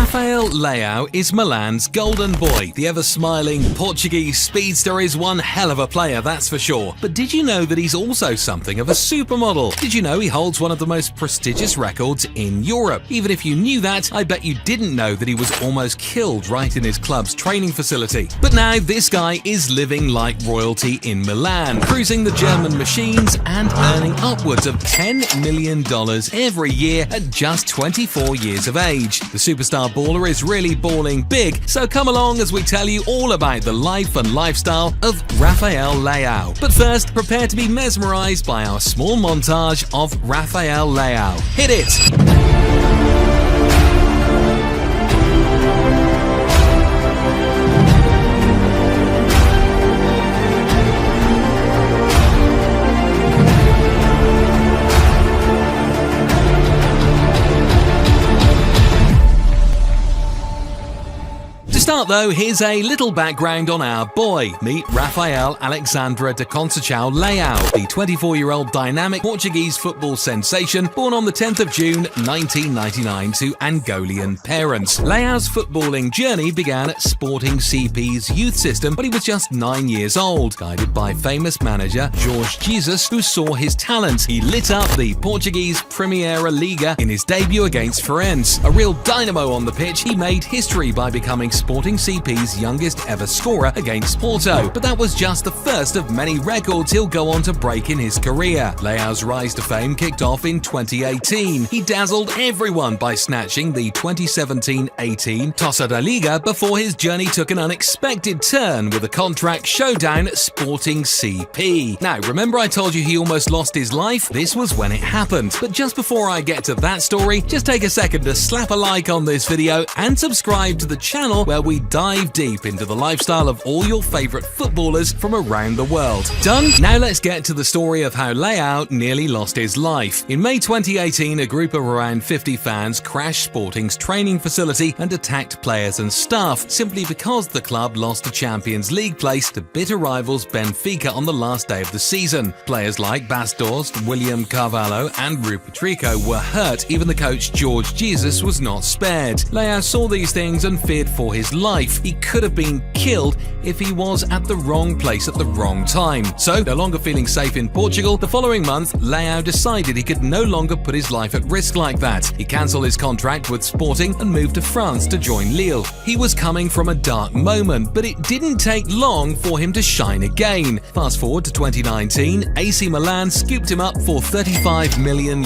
Rafael Leao is Milan's golden boy. The ever-smiling Portuguese speedster is one hell of a player, that's for sure. But did you know that he's also something of a supermodel? Did you know he holds one of the most prestigious records in Europe? Even if you knew that, I bet you didn't know that he was almost killed right in his club's training facility. But now this guy is living like royalty in Milan, cruising the German machines and earning upwards of $10 million every year at just 24 years of age. The superstar baller is really balling big, so come along as we tell you all about the life and lifestyle of Rafael Leao. But first, prepare to be mesmerized by our small montage of Rafael Leao. Hit it! To start though, here's a little background on our boy. Meet Rafael Alexandre de Conceição Leao, the 24-year-old dynamic Portuguese football sensation born on the 10th of June 1999 to Angolan parents. Leao's footballing journey began at Sporting CP's youth system when he was just 9 years old. Guided by famous manager Jorge Jesus, who saw his talent, he lit up the Portuguese Primeira Liga in his debut against Farense. A real dynamo on the pitch, he made history by becoming Sporting CP's youngest ever scorer against Porto, but that was just the first of many records he'll go on to break in his career. Leao's rise to fame kicked off in 2018. He dazzled everyone by snatching the 2017-18 Taça da Liga before his journey took an unexpected turn with a contract showdown at Sporting CP. Now, remember I told you he almost lost his life? This was when it happened. But just before I get to that story, just take a second to slap a like on this video and subscribe to the channel where we dive deep into the lifestyle of all your favourite footballers from around the world. Done? Now let's get to the story of how Leao nearly lost his life. In May 2018, a group of around 50 fans crashed Sporting's training facility and attacked players and staff simply because the club lost a Champions League place to bitter rivals Benfica on the last day of the season. Players like Bas Dost, William Carvalho and Rui Patricio were hurt. Even the coach Jorge Jesus was not spared. Leao saw these things and feared for his life. He could have been killed if he was at the wrong place at the wrong time. So, no longer feeling safe in Portugal, the following month, Leao decided he could no longer put his life at risk like that. He cancelled his contract with Sporting and moved to France to join Lille. He was coming from a dark moment, but it didn't take long for him to shine again. Fast forward to 2019, AC Milan scooped him up for €35 million,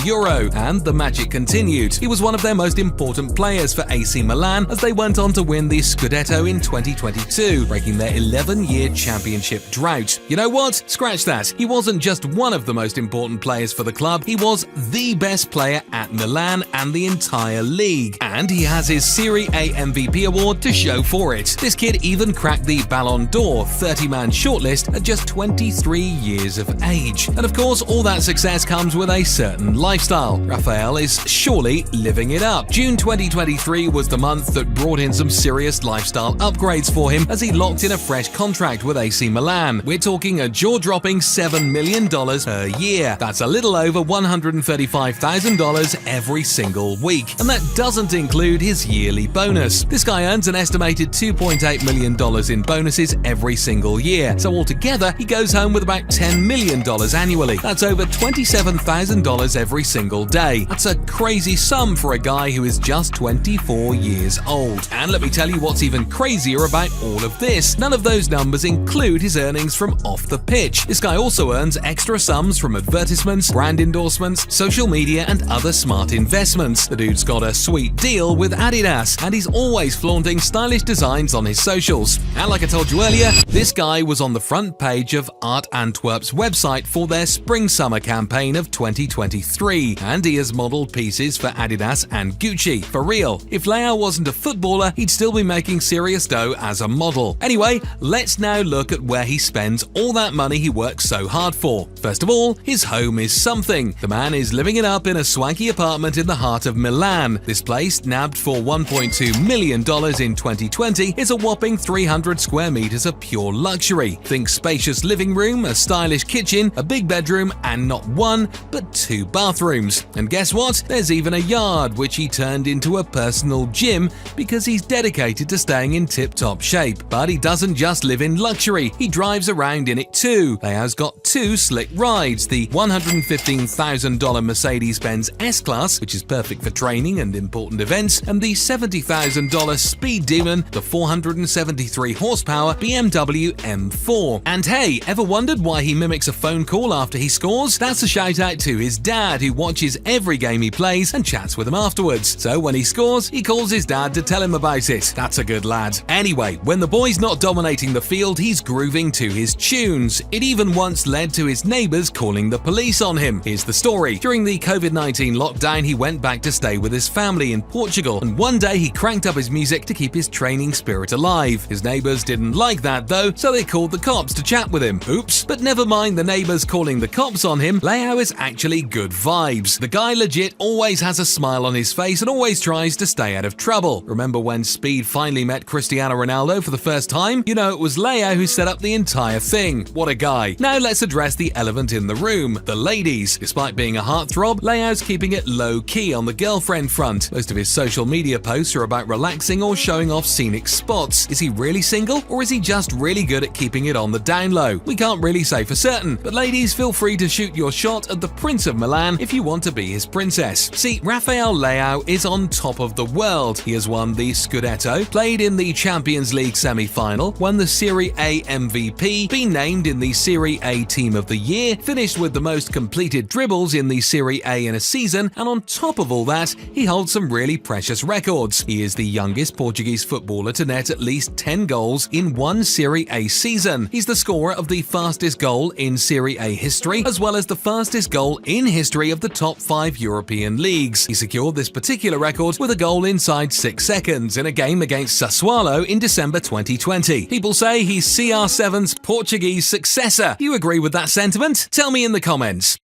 and the magic continued. He was one of their most important players for AC Milan as they went on to win the Scudetto in 2022, breaking their 11-year championship drought. You know what? Scratch that. He wasn't just one of the most important players for the club, he was the best player at Milan and the entire league. And he has his Serie A MVP award to show for it. This kid even cracked the Ballon d'Or 30-man shortlist at just 23 years of age. And of course, all that success comes with a certain lifestyle. Rafael is surely living it up. June 2023 was the month that brought in some serious lifestyle upgrades for him as he locked in a fresh contract with AC Milan. We're talking a jaw-dropping $7 million per year. That's a little over $135,000 every single week. And that doesn't include his yearly bonus. This guy earns an estimated $2.8 million in bonuses every single year. So altogether, he goes home with about $10 million annually. That's over $27,000 every single day. That's a crazy sum for a guy who is just 24 years old. And let me tell you what's even crazier about all of this. None of those numbers include his earnings from off the pitch. This guy also earns extra sums from advertisements, brand endorsements, social media and other smart investments. The dude's got a sweet deal with Adidas and he's always flaunting stylish designs on his socials. And like I told you earlier, this guy was on the front page of Art Antwerp's website for their spring-summer campaign of 2023, and he has modelled pieces for Adidas and Gucci. For real, if Leao wasn't a footballer, he'd still be making making serious dough as a model. Anyway, let's now look at where he spends all that money he works so hard for. First of all, his home is something. The man is living it up in a swanky apartment in the heart of Milan. This place, nabbed for $1.2 million in 2020, is a whopping 300 square meters of pure luxury. Think spacious living room, a stylish kitchen, a big bedroom, and not one, but 2 bathrooms. And guess what? There's even a yard, which he turned into a personal gym because he's dedicated to staying in tip-top shape. But he doesn't just live in luxury, he drives around in it too. Leao's got 2 slick rides, the $115,000 Mercedes-Benz S-Class, which is perfect for training and important events, and the $70,000 Speed Demon, the 473 horsepower BMW M4. And hey, ever wondered why he mimics a phone call after he scores? That's a shout out to his dad, who watches every game he plays and chats with him afterwards. So when he scores, he calls his dad to tell him about it. That's a good lad. Anyway, when the boy's not dominating the field, he's grooving to his tunes. It even once led to his neighbors calling the police on him. Here's the story. During the COVID-19 lockdown, he went back to stay with his family in Portugal, and one day he cranked up his music to keep his training spirit alive. His neighbors didn't like that though, so they called the cops to chat with him. Oops. But never mind the neighbors calling the cops on him, Leao is actually good vibes. The guy legit always has a smile on his face and always tries to stay out of trouble. Remember when Speed finally met Cristiano Ronaldo for the first time? You know, it was Leao who set up the entire thing. What a guy. Now let's address the elephant in the room, the ladies. Despite being a heartthrob, Leao's keeping it low-key on the girlfriend front. Most of his social media posts are about relaxing or showing off scenic spots. Is he really single, or is he just really good at keeping it on the down low? We can't really say for certain, but ladies, feel free to shoot your shot at the Prince of Milan if you want to be his princess. See, Rafael Leao is on top of the world. He has won the Scudetto, played in the Champions League semi-final, won the Serie A MVP, been named in the Serie A Team of the Year, finished with the most completed dribbles in the Serie A in a season, and on top of all that, he holds some really precious records. He is the youngest Portuguese footballer to net at least 10 goals in one Serie A season. He's the scorer of the fastest goal in Serie A history, as well as the fastest goal in history of the top 5 European leagues. He secured this particular record with a goal inside 6 seconds in a game against Sassuolo in December 2020. People say he's CR7's Portuguese successor. Do you agree with that sentiment? Tell me in the comments.